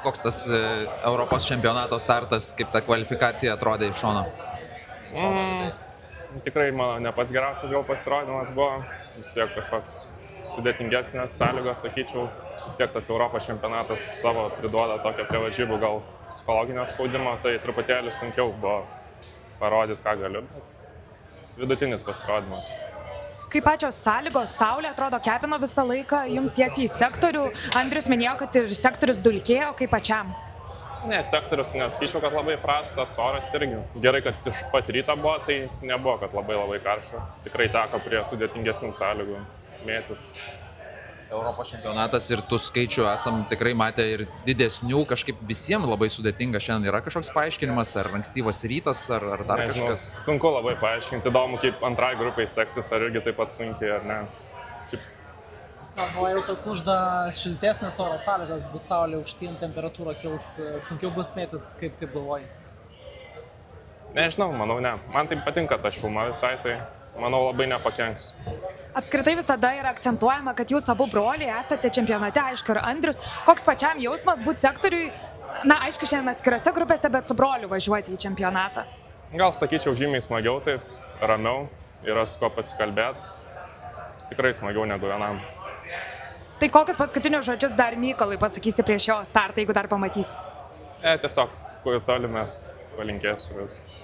koks tas Europos čempionato startas, kaip ta kvalifikacija atrodė iš šono? Tikrai mano ne pats geriausias gal pasirodymas buvo, vis tiek kažkoks sudėtingesnės sąlygos, sakyčiau, vis tiek tas Europos čempionatas savo priduoda tokią prie varžybų gal psichologinio spaudimo, tai truputėlį sunkiau buvo parodyti, ką galiu, bet vidutinis pasirodymas. Kaip pačios sąlygos, saulė atrodo kepino visą laiką, jums tiesiai į sektorių. Andrius minėjo, kad ir sektorius dulkėjo, kaip pačiam. Ne, sektorius nesakyčiau, kad labai prastas, oras irgi. Gerai, kad iš pat ryto buvo, tai nebuvo, kad labai karšta. Tikrai teko prie sudėtingesnių sąlygų mėtyti. Europos čempionatas ir tų skaičių esam tikrai matę ir didesnių, kažkaip visiems labai sudėtinga. Šiandien yra kažkoks paaiškinimas, ar ankstyvas rytas, ar dar Nežinau, kažkas? sunku labai paaiškinti, įdomu, kaip antrai grupiai seksis, ar irgi taip pat sunkiai, ar ne. O jau to kužda šiltesnės oro sąlygos, bus saulė aukštyn, temperatūra kils, sunkiau bus mėtyt, kaip galvoji? Nežinau, manau ne. Man tai patinka ta šiluma visai, tai manau labai nepakenks. Apskritai visada yra akcentuojama, kad jūs abu broliai esate čempionate, aišku, ir Andrius. Koks pačiam jausmas būti sektoriui, na, aišku, šiandien atskirose grupėse, bet su broliu važiuoti į čempionatą? Gal sakyčiau žymiai smagiau, tai ramiau, yra su ko pasikalbėti. Tikrai smagiau negu vienam. Tai kokius paskutinius žodžius dar Mykolui pasakysi prieš jo startą, jeigu dar pamatysi? Tiesiog, kuo toli mes palinkėsiu viskas.